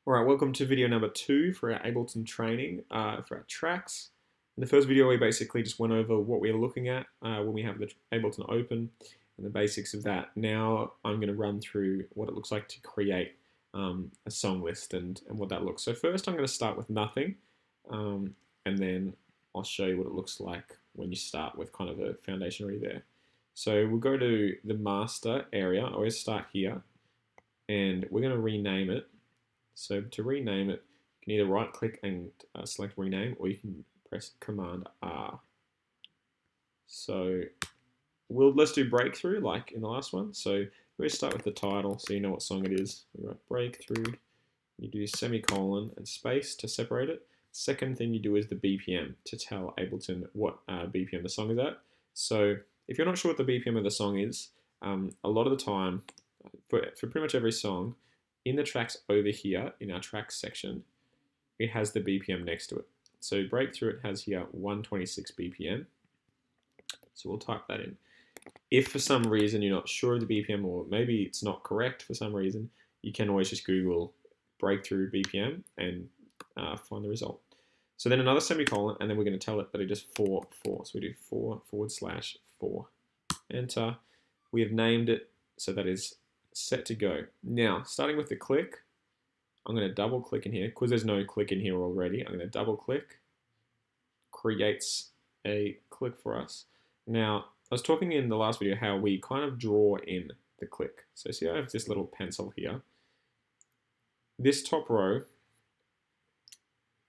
Alright, welcome to video number 2 for our Ableton training for our tracks. In the first video we basically just went over what we're looking at when we have the Ableton open and the basics of that. Now I'm going to run through what it looks like to create a song list and what that looks. So first I'm going to start with nothing and then I'll show you what it looks like when you start with kind of a foundation already there. So we'll go to the master area. I always start here and we're going to rename it. So to rename it, you can either right click and select rename, or you can press Command R. So let's do breakthrough like in the last one. So we start with the title so you know what song it is. We write breakthrough, you do semicolon and space to separate it. Second thing you do is the BPM to tell Ableton what BPM the song is at. So if you're not sure what the BPM of the song is, a lot of the time, for pretty much every song, in the tracks over here, in our tracks section, it has the BPM next to it. So breakthrough, it has here 126 BPM. So we'll type that in. If for some reason you're not sure of the BPM, or maybe it's not correct for some reason, you can always just Google breakthrough BPM and find the result. So then another semicolon, and then we're going to tell it that it is 4, 4. So we do 4/4. Enter. We have named it, so that is set to go. Now, starting with the click, I'm going to double click in here because there's no click in here already. I'm going to double click, creates a click for us. Now, I was talking in the last video how we kind of draw in the click. So see, I have this little pencil here. This top row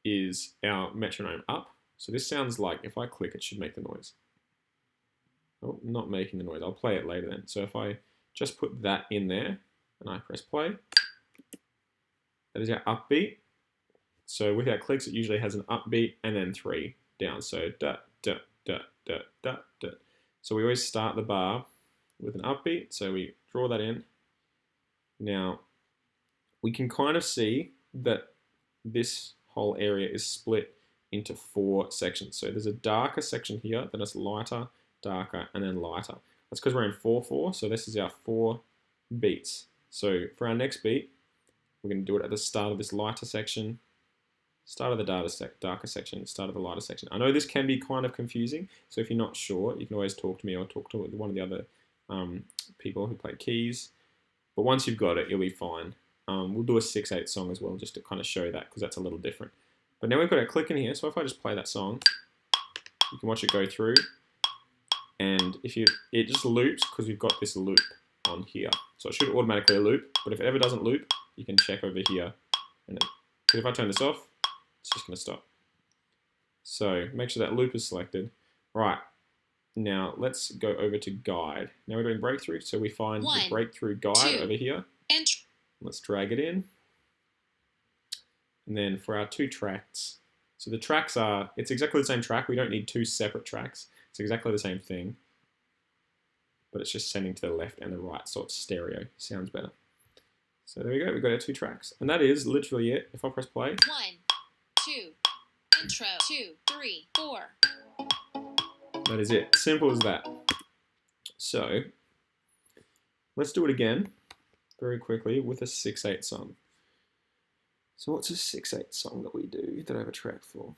is our metronome up. So this sounds like if I click, it should make the noise. Oh, not making the noise. I'll play it later then. So if I just put that in there and I press play, that is our upbeat. So with our clicks, it usually has an upbeat and then 3 down. So da, da, da, da, da, da. So we always start the bar with an upbeat. So we draw that in. Now we can kind of see that this whole area is split into 4 sections. So there's a darker section here, then it's lighter, darker, and then lighter. That's because we're in 4/4, so this is our 4 beats. So for our next beat, we're going to do it at the start of this lighter section, start of the darker section, start of the lighter section. I know this can be kind of confusing, so if you're not sure, you can always talk to me or talk to one of the other people who play keys. But once you've got it, you'll be fine. We'll do a 6/8 song as well, just to kind of show that, because that's a little different. But now we've got our click in here, so if I just play that song, you can watch it go through. And it just loops because we've got this loop on here. So it should automatically loop, but if it ever doesn't loop, you can check over here. And if I turn this off, it's just going to stop. So make sure that loop is selected. Right, now let's go over to guide. Now we're doing breakthrough, so we find the breakthrough guide over here. Let's drag it in. And then for our 2 tracks, so the tracks it's exactly the same track. We don't need 2 separate tracks. It's exactly the same thing, but it's just sending to the left and the right, so it's stereo. Sounds better. So there we go. We've got our 2 tracks, and that is literally it. If I press play, 1, 2, intro, 2, 3, 4. That is it. Simple as that. So let's do it again, very quickly, with a 6/8 song. So what's a 6/8 song that we do that I have a track for?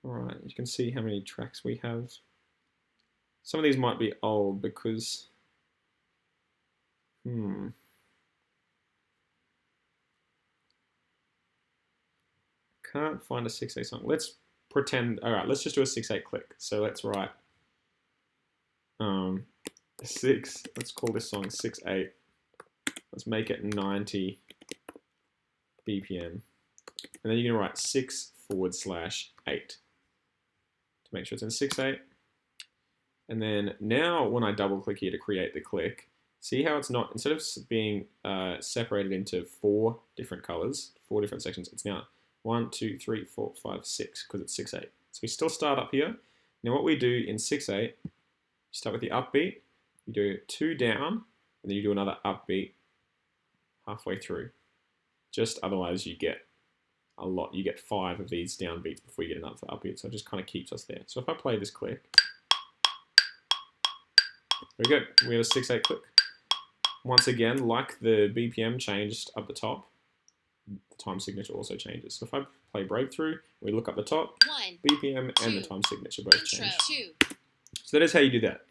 Alright, you can see how many tracks we have. Some of these might be old because... Can't find a 6/8 song. Let's pretend... Alright, let's just do a 6/8 click. So let's write... 6... Let's call this song 6/8. Let's make it 90 BPM. And then you're going to write 6/8. To make sure it's in 6/8. And then now when I double click here to create the click, see how it's not, instead of being separated into 4 different colors, 4 different sections, it's now 1, 2, 3, 4, 5, 6, because it's 6/8. So we still start up here. Now what we do in 6/8, you start with the upbeat, you do 2 down, and then you do another upbeat halfway through. Just otherwise you get a lot. You get 5 of these downbeats before you get another upbeat, so it just kind of keeps us there. So if I play this click, there we go. We have a 6/8 click. once again, like the BPM changed up the top, the time signature also changes. So if I play breakthrough, we look up the top, 1, BPM and the 2, time signature both intro, change. 2, So that is how you do that.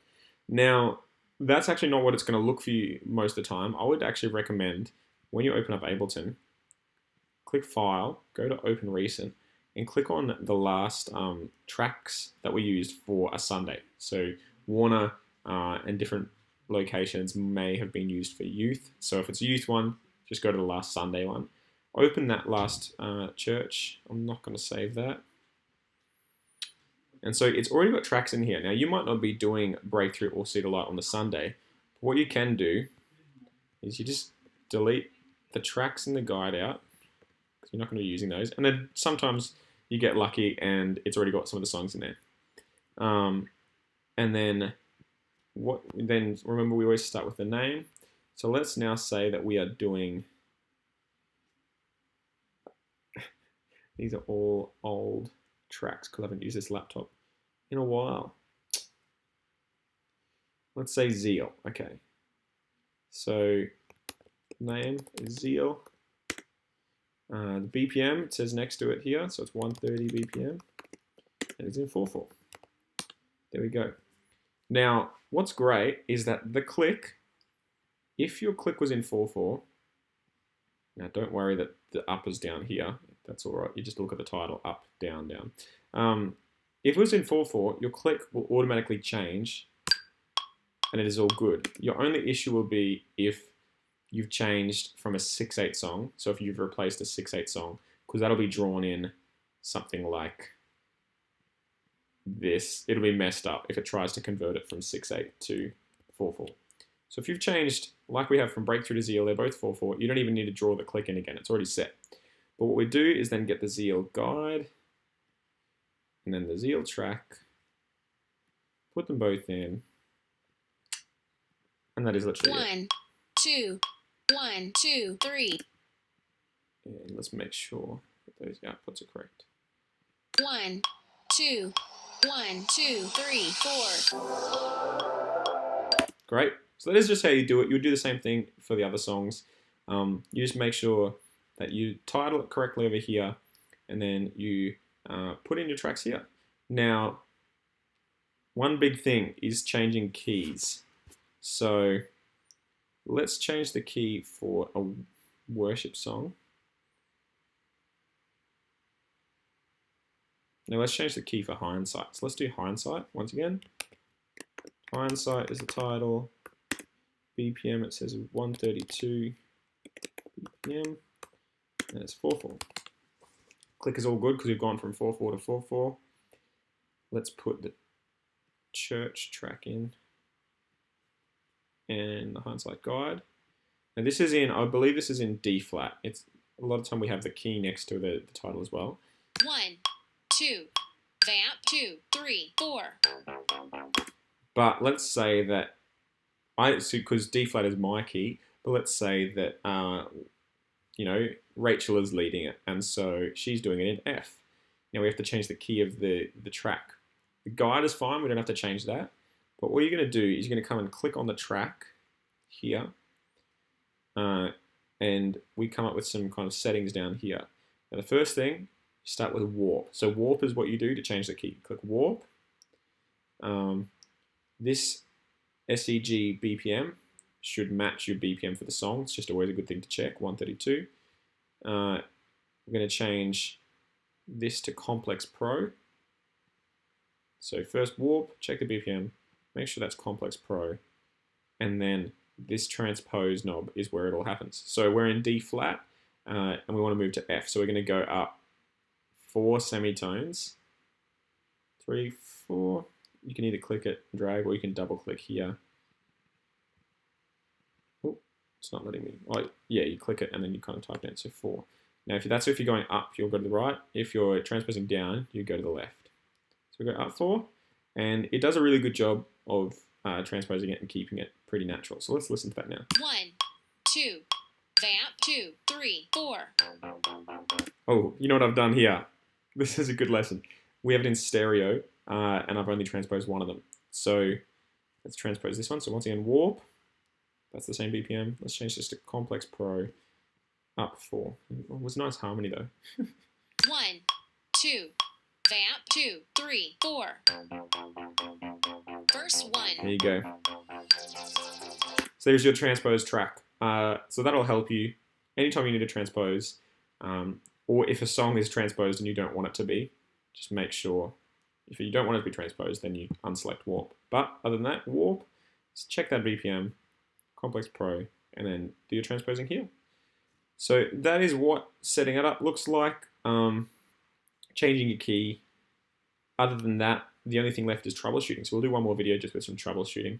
Now, that's actually not what it's going to look for you most of the time. I would actually recommend when you open up Ableton, click File, go to Open Recent, and click on the last tracks that were used for a Sunday. So Warner and different locations may have been used for youth. So if it's a youth one, just go to the last Sunday one. Open that last church. I'm not going to save that. And so it's already got tracks in here. Now you might not be doing Breakthrough or See the Light on the Sunday. But what you can do is you just delete the tracks in the guide out, because you're not going to be using those. And then sometimes you get lucky and it's already got some of the songs in there. And then remember we always start with the name. So let's now say that we are doing, these are all old tracks because I haven't used this laptop in a while. Let's say Zeal. Okay. So name is Zeal. The BPM, it says next to it here, so it's 130 BPM, and it's in 4/4. There we go. Now, what's great is that the click, if your click was in 4/4, now don't worry that the up is down here. That's all right. You just look at the title, up, down, down. If it was in 4/4, your click will automatically change, and it is all good. Your only issue will be if you've changed from a 6/8 song. So if you've replaced a 6/8 song, because that'll be drawn in something like this. It'll be messed up if it tries to convert it from 6/8 to 4/4. So if you've changed, like we have from Breakthrough to Zeal, they're both 4/4, you don't even need to draw the click in again. It's already set. But what we do is then get the Zeal guide, and then the Zeal track, put them both in, and that is literally it. 1, 2, 1, 2, 3. And let's make sure that those outputs are correct. 1, 2, 1, 2, 3, 4. Great. So that is just how you do it. You'll do the same thing for the other songs. You just make sure that you title it correctly over here, and then you put in your tracks here. Now, one big thing is changing keys. So let's change the key for a worship song. Now let's change the key for Hindsight. So let's do Hindsight once again. Hindsight is the title. BPM, it says 132 BPM, and it's 4/4. Click is all good because we've gone from 4/4 to 4/4. Let's put the church track in and the Hindsight guide. Now this is in, I believe this is in D flat. It's a lot of time we have the key next to the title as well. 1, 2, vamp, 2, 3, 4. But let's say that because D flat is my key, but let's say that Rachel is leading it, and so she's doing it in F. Now we have to change the key of the track. The guide is fine, we don't have to change that. But what you're going to do is you're going to come and click on the track here, and we come up with some kind of settings down here. Now the first thing, you start with warp. So warp is what you do to change the key. Click warp. This SEG BPM should match your BPM for the song. It's just always a good thing to check, 132. We're going to change this to Complex Pro. So first warp, check the BPM, make sure that's Complex Pro, and then this transpose knob is where it all happens. So we're in D flat, and we want to move to F. So we're going to go up 4 semitones, 3, 4. You can either click it and drag, or you can double click here. Oh, it's not letting me. Oh, yeah, you click it and then you kind of type it in. So 4. Now, if you're going up, you'll go to the right. If you're transposing down, you go to the left. So we go up 4, and it does a really good job of transposing it and keeping it pretty natural. So let's listen to that now. 1, 2, vamp, 2, 3, 4. Oh, you know what I've done here? This is a good lesson. We have it in stereo, and I've only transposed one of them. So let's transpose this one. So once again, warp. That's the same BPM. Let's change this to Complex Pro up 4. It was nice harmony though. 1, 2, vamp, 2, 3, 4. Verse 1. There you go. So there's your transpose track. So that'll help you anytime you need to transpose, or if a song is transposed and you don't want it to be, just make sure. If you don't want it to be transposed, then you unselect warp. But other than that, warp, just check that BPM, Complex Pro, and then do your transposing here. So that is what setting it up looks like. Changing your key. Other than that, the only thing left is troubleshooting. So we'll do one more video just with some troubleshooting.